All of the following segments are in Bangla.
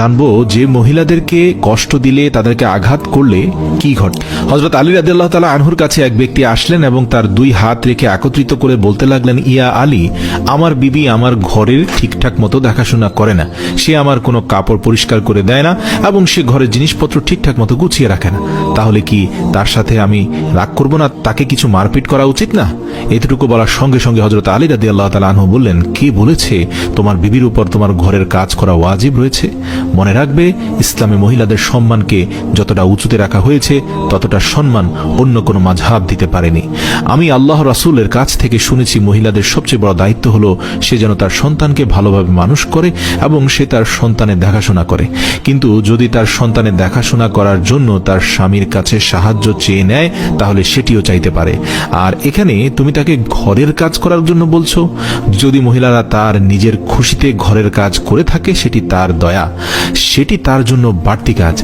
জানবো যে মহিলাদেরকে কষ্ট দিলে, তাদেরকে আঘাত করলে কি ঘটে। হযরত আলী রাদিয়াল্লাহু তাআলা আনহুর কাছে এক ব্যক্তি আসলেন এবং তার দুই হাত রেখে একত্রিত করে বলতে লাগলেন, ইয়া আলী, আমার বিবি আমার ঘরের ঠিকঠাক মতো দেখাশোনা করে না, সে আমার কোনো কাপড় পরিষ্কার করে দেয় না এবং সে ঘরের জিনিসপত্র ঠিকঠাক মতো গুছিয়ে রাখে না। তাহলে কি তার সাথে আমি রাগ করব না? তাকে কিছু মারপিট করা উচিত না? এতটুকু বলার সঙ্গে সঙ্গে হযরত আলী রাদিয়াল্লাহু তাআলা আনহু বললেন, কে বলেছে তোমার বিবির উপর তোমার ঘরের কাজ করা ওয়াজিব রয়েছে? মনে রাখবে, ইসলামে মহিলাদের সম্মানকে যতটা উঁচুতে রাখা হয়েছে ততটা সম্মান অন্য কোনো মাযহাব দিতে পারেনি। আমি আল্লাহ রাসূলের কাছ থেকে শুনেছি, মহিলাদের সবচেয়ে বড় দায়িত্ব হলো সে যেন তার সন্তানকে ভালোভাবে মানুষ করে এবং সে তার সন্তানের দেখাশোনা করে। কিন্তু যদি তার সন্তানের দেখাশোনা করার জন্য তার স্বামীর কাছে সাহায্য চেয়ে নেয়, তাহলে সেটিও চাইতে পারে। আর এখানে তুমি তাকে ঘরের কাজ করার জন্য বলছো। যদি মহিলারা তার নিজের খুশিতে ঘরের কাজ করে থাকে, সেটি তার দয়া, সেটি তার জন্য বাড়তি কাজ,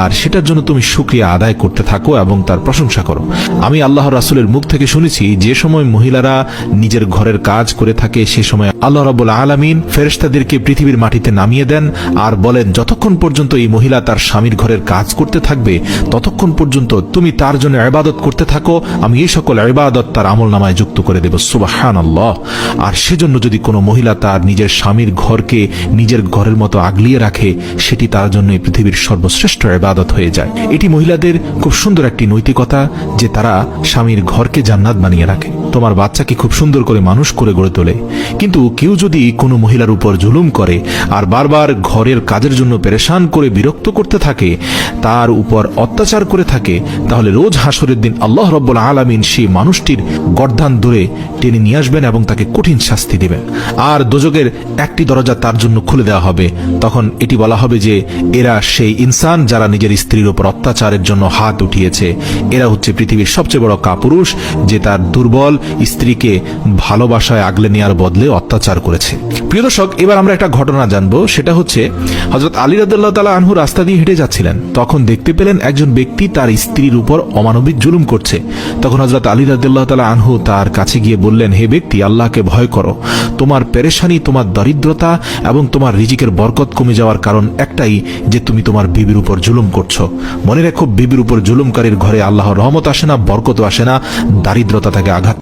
আর সেটার জন্য তুমি শুকরিয়া আদায় করতে থাকো এবং তার প্রশংসা করো। আমি আল্লাহ রাসূলের মুখ থেকে শুনেছি, যে সময় মহিলারা নিজের ঘরের কাজ করে থাকে সে সময় আল্লাহ রাব্বুল আলামিন ফেরেশতাদেরকে পৃথিবীর মাটিতে নামিয়ে দেন আর বলেন, যতক্ষণ পর্যন্ত এই মহিলা তার স্বামীর ঘরের কাজ করতে থাকবে ততক্ষণ পর্যন্ত তুমি তার জন্য ইবাদত করতে থাকো, আমি এই সকল ইবাদত তার আমলনামায় যুক্ত করে দেব। সুবহানাল্লাহ। আর সেজন্য যদি কোনো মহিলা তার নিজের স্বামীর ঘরকে নিজের ঘরের মতো আগলিয়ে রাখে, সেটি তার জন্য এই পৃথিবীর সর্বশ্রেষ্ঠ ইবাদত হয়ে যায়। এটি মহিলাদের খুব সুন্দর একটি নৈতিকতা যে তারা স্বামীর ঘরকে জান্নাত বানিয়ে রাখে, তোমার বাচ্চাকে খুব সুন্দর করে মানুষ করে গড়ে তোলে। কিন্তু কেউ যদি কোনো মহিলার উপর জুলুম করে আর বারবার ঘরের কাজের জন্য পেরেশান করে বিরক্ত করতে থাকে, তার উপর অত্যাচার করে থাকে, তাহলে রোজ হাসরের দিন আল্লাহ রাব্বুল আলামিন সেই মানুষটির গর্দান ধরে টেনে নিয়ে আসবেন এবং তাকে কঠিন শাস্তি দিবেন। আর দোজখের একটি দরজা তার জন্য খুলে দেওয়া হবে। তখন এটি বলা হবে যে এরা সেই ইনসান যারা নিজের স্ত্রীর উপর অত্যাচারের জন্য হাত উঠিয়েছে। এরা হচ্ছে পৃথিবীর সবচেয়ে বড় কাপুরুষ, যে তার দুর্বল স্ত্রীকে ভালোবাসায় আগলে নেওয়ার বদলে অত্যাচার করেছে। প্রিয় দর্শক, এবার আমরা একটা ঘটনা জানবো। সেটা হচ্ছে, হযরত আলী রাদিয়াল্লাহু তাআলা আনহু রাস্তা দিয়ে হেঁটে যাচ্ছিলেন, তখন দেখতে পেলেন একজন ব্যক্তি তার স্ত্রীর উপর অমানবিক জুলুম করছে। তখন হযরত আলী রাদিয়াল্লাহু তাআলা আনহু তার কাছে গিয়ে বললেন, হে ব্যক্তি, আল্লাহকে ভয় করো। তোমার পেরেশানি, তোমার দরিদ্রতা এবং তোমার রিজিকের বরকত কমে যাওয়ার কারণ একটাই, যে তুমি তোমার বিবির উপর জুলুম করছো। মনে রেখো, বিবির উপর জুলুমকারীর ঘরে আল্লাহর রহমত আসে না, বরকত আসে না, দারিদ্রতা তাকে আঘাত